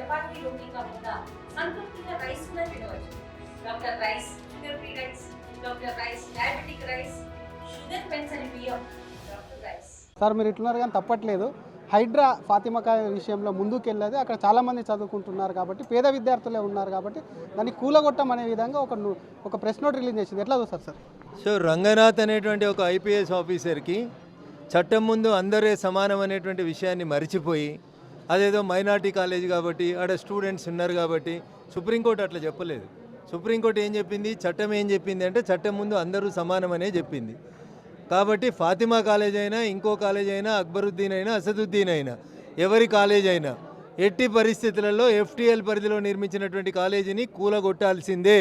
చపాతీ రోటీ కాకుండా సంతృప్తిగా రైస్ కూడా తినవచ్చు. Doctor rice, sugar free rice, doctor rice, diabetic rice, sugar పెంచని బియ్యం, డాక్టర్ రైస్. సార్ మీరు ఇట్లున్నారు కానీ తప్పట్లేదు. హైడ్రా ఫాతిమాకాయ విషయంలో ముందుకు వెళ్ళేది అక్కడ చాలామంది చదువుకుంటున్నారు కాబట్టి, పేద విద్యార్థులే ఉన్నారు కాబట్టి దాన్ని కూలగొట్టం అనే విధంగా ఒక ప్రెస్ నోట్ రిలీజ్ చేసింది. ఎట్లా చూస్తారు సార్? సో రంగనాథ్ అనేటువంటి ఒక ఐపీఎస్ ఆఫీసర్కి చట్టం ముందు అందరే సమానం అనేటువంటి విషయాన్ని మరిచిపోయి, అదేదో మైనార్టీ కాలేజ్ కాబట్టి ఆడ స్టూడెంట్స్ ఉన్నారు కాబట్టి, సుప్రీంకోర్టు అట్లా చెప్పలేదు. సుప్రీంకోర్టు ఏం చెప్పింది, చట్టం ఏం చెప్పింది అంటే చట్టం ముందు అందరూ సమానమనే చెప్పింది. కాబట్టి ఫాతిమా కాలేజ్ అయినా, ఇంకో కాలేజ్ అయినా, అక్బరుద్దీన్ అయినా, అసదుద్దీన్ అయినా, ఎవరి కాలేజ్ అయినా ఎట్టి పరిస్థితులలో ఎఫ్టీఎల్ పరిధిలో నిర్మించినటువంటి కాలేజీని కూలగొట్టాల్సిందే.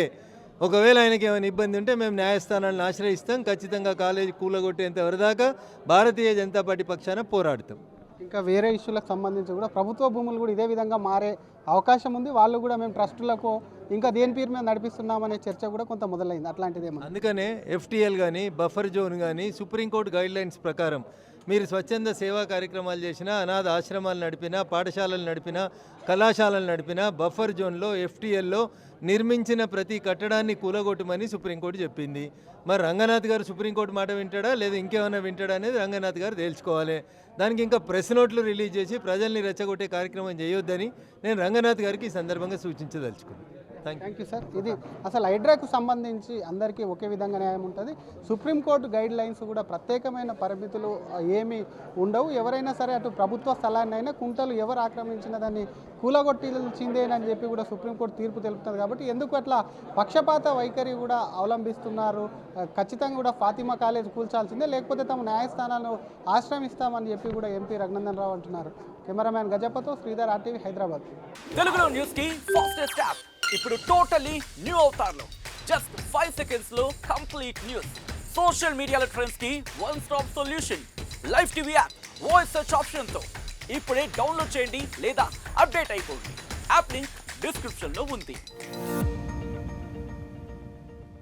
ఒకవేళ ఆయనకి ఏమైనా ఇబ్బంది ఉంటే మేము న్యాయస్థానాలను ఆశ్రయిస్తాం. ఖచ్చితంగా కాలేజీ కూలగొట్టేంత వరదాకా భారతీయ జనతా పార్టీ పక్షాన పోరాడతాం. ఇంకా వేరే ఇష్యూలకు సంబంధించి కూడా ప్రభుత్వ భూములు కూడా ఇదే విధంగా మారే అవకాశం ఉంది. వాళ్ళు కూడా మేము ట్రస్టులకు ఇంకా దేని పేరు మీద నడిపిస్తున్నామనే చర్చ కూడా కొంత మొదలైంది. అట్లాంటిదేమో. అందుకనే ఎఫ్టీఎల్ కానీ, బఫర్ జోన్ కానీ సుప్రీంకోర్టు గైడ్లైన్స్ ప్రకారం మీరు స్వచ్ఛంద సేవా కార్యక్రమాలు చేసినా, అనాథ ఆశ్రమాలు నడిపినా, పాఠశాలలు నడిపినా, కళాశాలలు నడిపినా బఫర్ జోన్లో ఎఫ్టీఎల్లో నిర్మించిన ప్రతి కట్టడాన్ని కూలగొట్టమని సుప్రీంకోర్టు చెప్పింది. మరి రంగనాథ్ గారు సుప్రీంకోర్టు మాట వింటాడా లేదా ఇంకేమైనా వింటాడా అనేది రంగనాథ్ గారు తేల్చుకోవాలి. దానికి ఇంకా ప్రెస్ నోట్లు రిలీజ్ చేసి ప్రజల్ని రెచ్చగొట్టే కార్యక్రమం చేయొద్దని నేను రంగనాథ్ గారికి ఈ సందర్భంగా సూచించదలుచుకున్నాను. Thank you sir. ఇది అసలు హైడ్రాకు సంబంధించి అందరికీ ఒకే విధంగా న్యాయం ఉంటుంది. సుప్రీంకోర్టు గైడ్ లైన్స్ కూడా ప్రత్యేకమైన పరిమితులు ఏమీ ఉండవు. ఎవరైనా సరే అటు ప్రభుత్వ స్థలాన్ని అయినా కుంటలు ఎవరు ఆక్రమించిన దాన్ని కూలగొట్టిందేనని చెప్పి కూడా సుప్రీంకోర్టు తీర్పు తెలుపుతుంది. కాబట్టి ఎందుకు అట్లా పక్షపాత వైఖరి కూడా అవలంబిస్తున్నారు? ఖచ్చితంగా కూడా ఫాతిమా కాలేజ్ కూల్చాల్సిందే, లేకపోతే తమ న్యాయస్థానాలను ఆశ్రమిస్తామని చెప్పి కూడా ఎంపీ రఘునందన్ రావు అంటున్నారు. కెమెరామ్యాన్ గజపతో శ్రీధర్, RTV, హైదరాబాద్. తెలుగులో న్యూస్ కి ఫాస్టెస్ట్ యాప్ ఇప్పుడు టోటలీ న్యూ అవతార్లో జస్ట్ 5 సెకండ్స్ లో కంప్లీట్ న్యూస్. సోషల్ మీడియాలో ట్రెండ్స్ కి one stop solution. Live TV app voice search option తో ఇప్పుడే డౌన్లోడ్ చేయండి లేదా అప్డేట్ అయిపోండి. యాప్ లింక్ డిస్క్రిప్షన్ లో ఉంది.